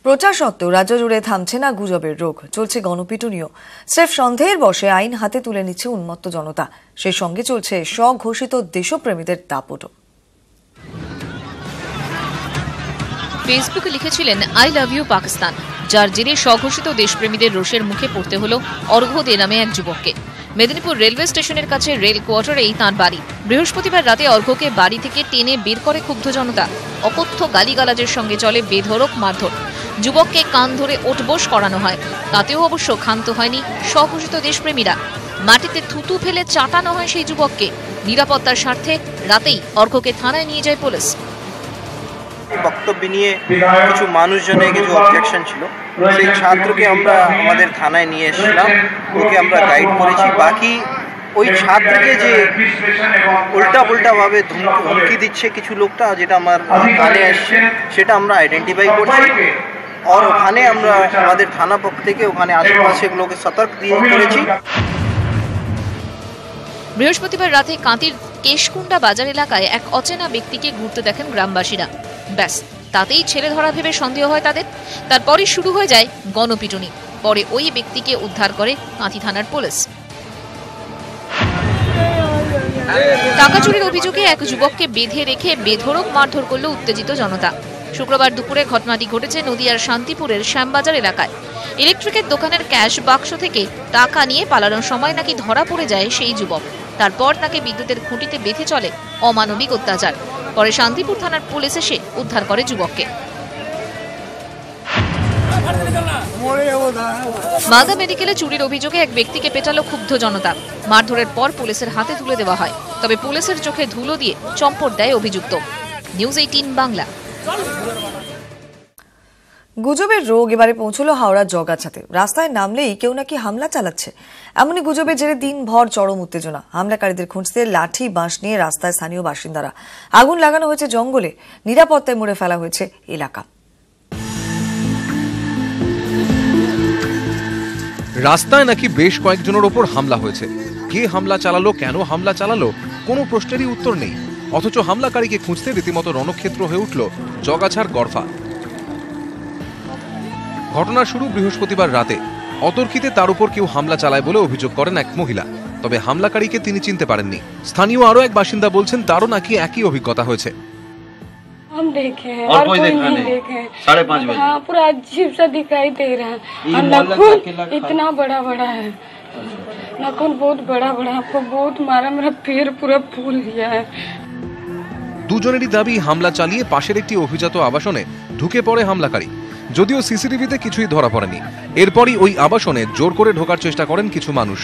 প্রচার সত্ত্বেও রাজ্য জুড়ে থামছে না গুজবের রোগ, চলছে গণপিটুনিও। স্রেফ সন্দেহের বশে আইন হাতে তুলে নিচ্ছে উন্মত্ত জনতা, সেই সঙ্গে চলছে স্বঘোষিত দেশপ্রেমীদের দাপটও। ফেসবুকে লিখেছিলেন আই লাভ ইউ পাকিস্তান, যার জেরে স্বঘোষিত দেশপ্রেমীদের রোষের মুখে পড়তে হলো অর্ঘ্য দে নামে এক যুবককে। মেদিনীপুর রেলওয়ে স্টেশনের কাছে রেল কোয়ার্টারেই তাঁর বাড়ি। বৃহস্পতিবার রাতে অর্ঘ্যকে বাড়ি থেকে টেনে বের করে ক্ষুব্ধ জনতা। অকথ্য গালিগালাজের সঙ্গে চলে বেধড়ক মারধর। যুবককে কান ধরে ওঠবোস করানো হয়, তাতেও অবশ্য ক্ষান্ত হয়নি স্বঘোষিত দেশপ্রেমীরা। মাটিতে থুতু ফেলে চাটানো হয় সেই যুবককে। নিরাপত্তার স্বার্থে রাতেই অর্ঘ্যকে থানায় নিয়ে যায় পুলিশ। বক্তব্য নিয়ে কিছু মানুষজনের কিছু অবজেকশন ছিল, সেই ছাত্রকে আমরা আমাদের থানায় নিয়ে এসেছিলাম, ওকে আমরা গাইড করেছি। বাকি ওই ছাত্রকে যে উল্টাভাবে ধমকি দিচ্ছে কিছু লোকটা, যেটা আমার কানে আসছে, সেটা আমরা আইডেন্টিফাই করছি। আর ওখানে আমরা আমাদের থানা পক্ষ থেকে ওখানে আশেপাশে লোকে সতর্ক দিয়ে করেছি। বৃহস্পতিবার রাতে কাঁতির কেশকুন্ডা বাজার এলাকায় এক অচেনা ব্যক্তিকে ঘুরতে দেখেন গ্রামবাসীরা। ব্যাস, তাতেই ছেলে ধরা ভেবে সন্দেহ হয় তাদের। তারপরই শুরু হয়ে যায় গণপিটুনি। পরে ওই ব্যক্তিকে উদ্ধার করে কাঁথি থানার পুলিশ। টাকা চুরির অভিযোগে এক যুবককে বেঁধে রেখে বেধড়ক মারধর করল উত্তেজিত জনতা। শুক্রবার দুপুরে ঘটনাটি ঘটেছে নদিয়ার শান্তিপুরের শ্যামবাজার এলাকায়। ইলেকট্রিকের দোকানের ক্যাশ বাক্স থেকে টাকা নিয়ে পালানোর সময় নাকি ধরা পড়ে যায় সেই যুবক। তারপর তাকে বিদ্যুতের খুঁটিতে বেঁধে চলে অমানবিক অত্যাচার। পরে শান্তিপুর থানার পুলিশ এসে উদ্ধার করে যুবককে। মালদা মেডিকেলে চুরির অভিযোগে এক ব্যক্তিকে পেটালো ক্ষুব্ধ জনতা। মারধরের পর পুলিশের হাতে তুলে দেওয়া হয়, তবে পুলিশের চোখে ধুলো দিয়ে চম্পট দেয় অভিযুক্ত। নিউজ 18 বাংলা। গুজবের রোগ এবারে পৌঁছলো হাওড়ার জগাছাতে। রাস্তায় নামলেই কেউ নাকি হামলা চালাচ্ছে, এমনই গুজবের জেরে দিনভর চরম উত্তেজনা। হামলাকারীদের খুঁজতে লাঠি বাঁশ নিয়ে রাস্তায় স্থানীয় বাসিন্দারা। আগুন লাগানো হয়েছে জঙ্গলে, নিরাপত্তায় মুড়ে ফেলা হয়েছে এলাকা। রাস্তায় নাকি বেশ কয়েকজনের ওপর হামলা হয়েছে। কে হামলা চালালো, কেন হামলা চালালো, কোনো প্রশ্নেরই উত্তর নেই। অথচ হামলাকারীকে খুঁজতে রীতিমতো রণক্ষেত্র হয়ে উঠল জগাছার গড়ফা। ঘটনা শুরু বৃহস্পতিবার রাতে। অতর্কিতে তার উপর কেউ হামলা চালায় বলে অভিযোগ করেন এক মহিলা, তবে হামলাকারীকে তিনি চিনতে পারেননি। স্থানীয় আরো এক বাসিন্দা বলছেন তারও নাকি একই অভিজ্ঞতা হয়েছে। हम देखे हैं और कोई नहीं देखे। 5:30 बजे हाँ, पूरा अजीब सा दिखाई दे रहा है। नाखून इतना बड़ा बड़ा है, नाखून बहुत बड़ा बड़ा, आपको बहुत मारा, मेरा पैर पूरा फूल गया है। দুজনেরই দাবি হামলা চালিয়ে পাশের একটি অভিজাত আবাসনে ঢুকে পড়ে হামলাকারী। যদিও সিসিটিভিতে কিছুই ধরা পড়েনি। এরপরই ওই আবাসনে জোর করে ঢোকার চেষ্টা করেন কিছু মানুষ।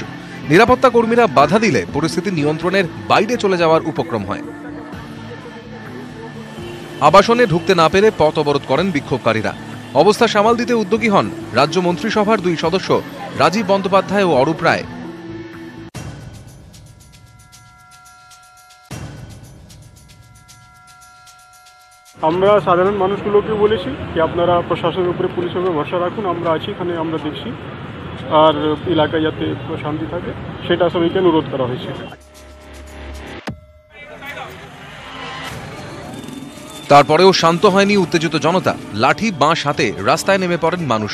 নিরাপত্তা কর্মীরা বাধা দিলে পরিস্থিতি নিয়ন্ত্রণের বাইরে চলে যাওয়ার উপক্রম হয়। আবাসনে ঢুকতে না পেরে পথ অবরোধ করেন বিক্ষোভকারীরা। অবস্থা সামাল দিতে উদ্যোগী হন রাজ্য মন্ত্রিসভার 2 সদস্য রাজীব বন্দ্যোপাধ্যায় ও অরূপ রায়। আমরা সাধারণ মানুষগুলোকে বলেছি যে আপনারা প্রশাসনের উপরে, পুলিশের উপরে ভরসা রাখুন, আমরা আছি এখানে, আমরা দেখছি, আর এলাকায় যাতে শান্তি থাকে সেটা সবাইকে অনুরোধ করা হয়েছে। তারপরেও শান্ত হয়নি উত্তেজিত জনতা। লাঠি বাঁশ হাতে রাস্তায় নেমে পড়েন মানুষ।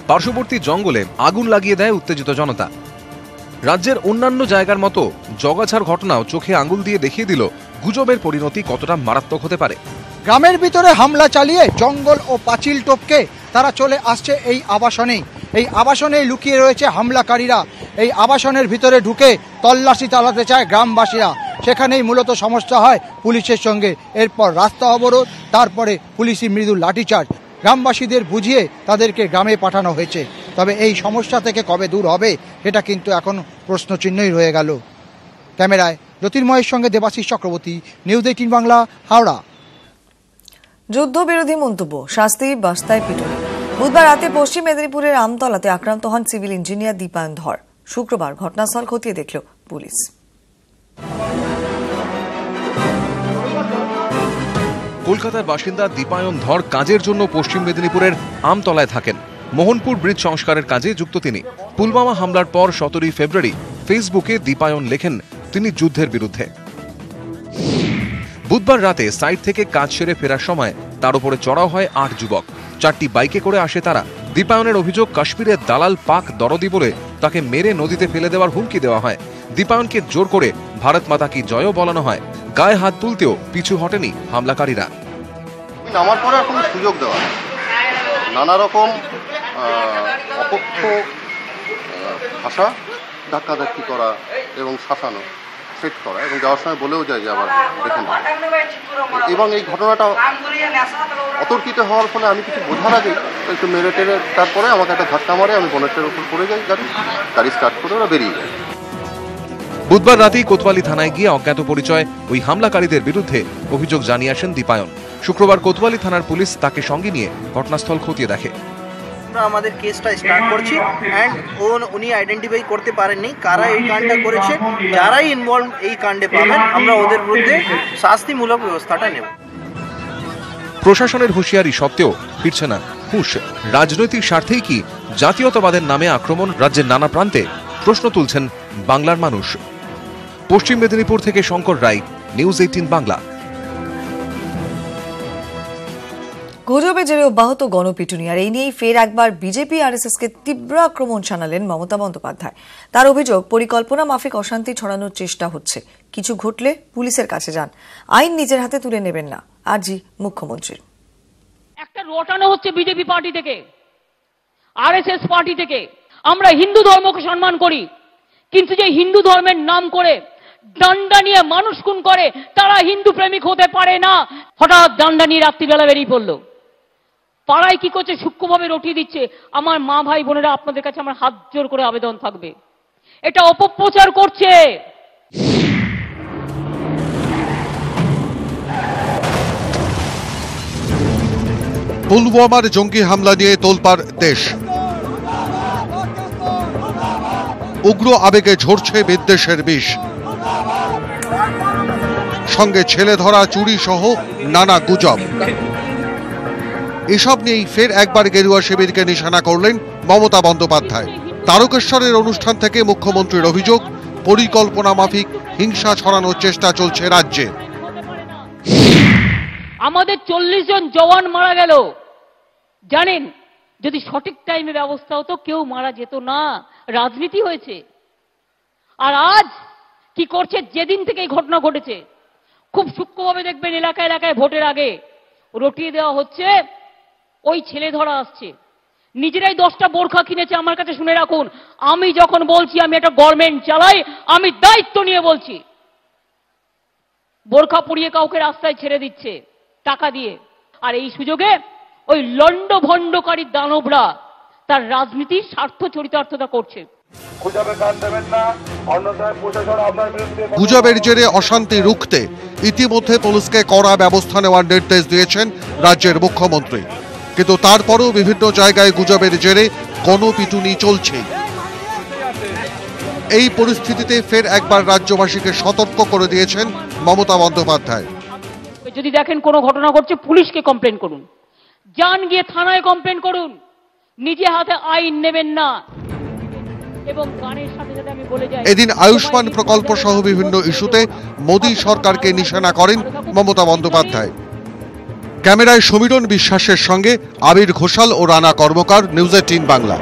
পার্শ্ববর্তী জঙ্গলে আগুন লাগিয়ে দেয় উত্তেজিত জনতা। রাজ্যের অন্যান্য জায়গার মতো জগাছার ঘটনাও চোখে আঙুল দিয়ে দেখিয়ে দিল গুজবের পরিণতি কতটা মারাত্মক হতে পারে। গ্রামের ভিতরে হামলা চালিয়ে জঙ্গল ও পাঁচিল টপকে তারা চলে আসছে এই আবাসনে। এই আবাসনেই লুকিয়ে রয়েছে হামলাকারীরা। এই আবাসনের ভিতরে ঢুকে তল্লাশি চালাতে চায় গ্রামবাসীরা। সেখানেই মূলত সমস্যা হয় পুলিশের সঙ্গে। এরপর রাস্তা অবরোধ, তারপরে পুলিশি মৃদু লাঠিচার্জ। গ্রামবাসীদের বুঝিয়ে তাদেরকে গ্রামে পাঠানো হয়েছে। তবে এই সমস্যা থেকে কবে দূর হবে এটা কিন্তু এখন প্রশ্নচিহ্নই রয়ে গেল। ক্যামেরায় জ্যোতির্ময়ের সঙ্গে দেবাশিস চক্রবর্তী, নিউজ 18 বাংলা, হাওড়া। যুদ্ধবিরোধী মন্তব্য, শাস্তি, বাস্তায় পিটুনি। বুধবার রাতে পশ্চিম মেদিনীপুরের আমতলাতে আক্রান্ত হন সিভিল ইঞ্জিনিয়ার দীপায়ন ধর। শুক্রবার ঘটনাস্থল খতিয়ে দেখল পুলিশ। কলকাতার বাসিন্দা দীপায়ন ধর কাজের জন্য পশ্চিম মেদিনীপুরের আমতলায় থাকেন। মোহনপুর ব্রিজ সংস্কারের কাজে যুক্ত তিনি। পুলওয়ামা হামলার পর 17 ফেব্রুয়ারি ফেসবুকে দীপায়ন লেখেন তিনি যুদ্ধের বিরুদ্ধে। বুধবার রাতে সাইট থেকে কাজ সেরে ফেরার সময় তার উপরে চড়াও হয় 8 যুবক। 4টি বাইকে করে আসে তারা। দীপায়নের অভিযোগ, কাশ্মীরের দালাল পাক দরদি বলে তাকে মেরে নদীতে ফেলে দেওয়ার হুমকি দেওয়া হয়। দীপায়নকে জোর করে ভারত মাতা কি জয়ও বলানো হয়। গায়ে হাত তুলতেও পিছু হটেনি হামলাকারীরা। নামার পরে আর কোনো সুযোগ দেওয়া, নানা রকম অপক্ষ ভাষা, ধাক্কাধাক্কি করা এবং শাসানো, সেট করা, এবং যাওয়ার সময় বলেও যায় যে আবার দেখে না। এবং এই ঘটনাটা অতর্কিত হওয়ার ফলে আমি কিছু বোঝার আগে একটু মেরে টেরে তারপরে আমাকে একটা ধাক্কা মারে, আমি বনেটের উপর পড়ে যাই, গাড়ি স্টার্ট করে ওরা বেরিয়ে যায়। বুধবার রাতেই কোতোয়ালি থানায় গিয়ে অজ্ঞাত পরিচয় ওই হামলাকারীদের বিরুদ্ধে অভিযোগ জানিয়ে আসেন দীপায়ন। শুক্রবার কোতোয়ালি থানার পুলিশ তাকে সঙ্গে নিয়ে ঘটনাস্থল খতিয়ে দেখে। আমরা আমাদের কেসটা স্টার্ট করছি অ্যান্ড উনি আইডেন্টিফাই করতে পারেননি কারা এই কাণ্ডটা করেছে। যারাই ইনভলভ এই কাণ্ডে পাবেন আমরা ওদের বিরুদ্ধে শাস্তিমূলক ব্যবস্থাটা নেব। প্রশাসনের হুঁশিয়ারি সত্ত্বেও ফিরছে না হুঁশ। রাজনৈতিক স্বার্থেই কি জাতীয়তাবাদের নামে আক্রমণ রাজ্যের নানা প্রান্তে? প্রশ্ন তুলছেন বাংলার মানুষ। পশ্চিম মেদিনীপুর থেকে শঙ্কর রায়, নিউজ 18 বাংলা। গুজবে জেরে অব্যাহত গণপিটুনি, আর এই নিয়েই ফের একবার বিজেপি আরএসএসকে তীব্র আক্রমণ শানালেন মমতা বন্দ্যোপাধ্যায়। তার অভিযোগ, পরিকল্পনা মাফিক অশান্তি ছড়ানোর চেষ্টা হচ্ছে। কিছু ঘটলে পুলিশের কাছে যান, আইন নিজের হাতে তুলে নেবেন না। আজই মুখ্যমন্ত্রীর একটা রটানো হচ্ছে বিজেপি পার্টি থেকে, আরএসএস পার্টি থেকে। আমরা হিন্দু ধর্মকে সম্মান করি, কিন্তু যে হিন্দু ধর্মের নাম করে ডান্ডা নিয়ে মানুষ খুন করে তারা হিন্দু প্রেমিক হতে পারে না। হঠাৎ ডান্ডা নিয়ে রাত্রিবেলা বেরিয়ে পড়লো, পাড়ায় কি করছে সূক্ষ্মভাবে রটিয়ে দিচ্ছে। আমার মা ভাই বোনেরা, আপনাদের কাছে আমার হাত জোর করে আবেদন থাকবে, এটা অপপ্রচার করছে। পুলওয়ামার জঙ্গি হামলা নিয়ে তোলপাড় দেশ। উগ্র আবেগে ঝরছে বিদ্বেষের বিষ, সঙ্গে ছেলে ধরা, চুরি সহ নানা গুজব। এসব নিয়েই ফের একবার গেরুয়া শিবিরকে নিশানা করলেন মমতা বন্দ্যোপাধ্যায়। তারকেশ্বরের অনুষ্ঠান থেকে মুখ্যমন্ত্রীর অভিযোগ, পরিকল্পনা মাফিক হিংসা ছড়ানোর চেষ্টা চলছে রাজ্যে। আমাদের 40 জন জওয়ান মারা গেল, জানেন? যদি সঠিক টাইমে ব্যবস্থা হতো কেউ মারা যেত না। রাজনীতি হয়েছে। আর আজ কি করছে? যেদিন থেকে এই ঘটনা ঘটেছে খুব সূক্ষ্মভাবে দেখবেন, এলাকায় এলাকায় ভোটের আগে রটিয়ে দেওয়া হচ্ছে। ওই ছেলে ধরা আসছে, নিজেরাই 10টা বোরখা কিনেছে। আমার কাছে শুনে রাখুন, আমি যখন বলছি আমি একটা গভর্নমেন্ট চালাই, আমি দায়িত্ব নিয়ে বলছি। বোরখা পরিয়ে কাউকে রাস্তায় ছেড়ে দিচ্ছে টাকা দিয়ে, আর এই সুযোগে ওই লন্ড ভণ্ডকারী দানবরা তার রাজনীতির স্বার্থ চরিতার্থতা করছে। গুজবের জেরে অশান্তি রুখতে ইতিমধ্যে পুলিশকে কড়া ব্যবস্থা নেওয়ার নির্দেশ দিয়েছেন রাজ্যের মুখ্যমন্ত্রী। কিন্তু তারপরেও বিভিন্ন জায়গায় গুজবের জেরে গণপিটুনি চলছে। এই পরিস্থিতিতে ফের একবার রাজ্যবাসীকে সতর্ক করে দিয়েছেন মমতা বন্দ্যোপাধ্যায়। যদি দেখেন কোনো ঘটনা ঘটছে, পুলিশকে কমপ্লেন করুন, যান গিয়ে থানায় কমপ্লেন করুন, নিজে হাতে আইন নেবেন না। এবং গানের সাথে সাথে আমি বলে যাই, এদিন আয়ুষ্মান প্রকল্প সহ বিভিন্ন ইস্যুতে মোদী সরকারকে নিশানা করেন মমতা বন্দ্যোপাধ্যায়। ক্যামেরায় সমীরণ বিশ্বাসের সঙ্গে আবির ঘোষাল ও রানা কর্মকার, নিউজ 18 বাংলা।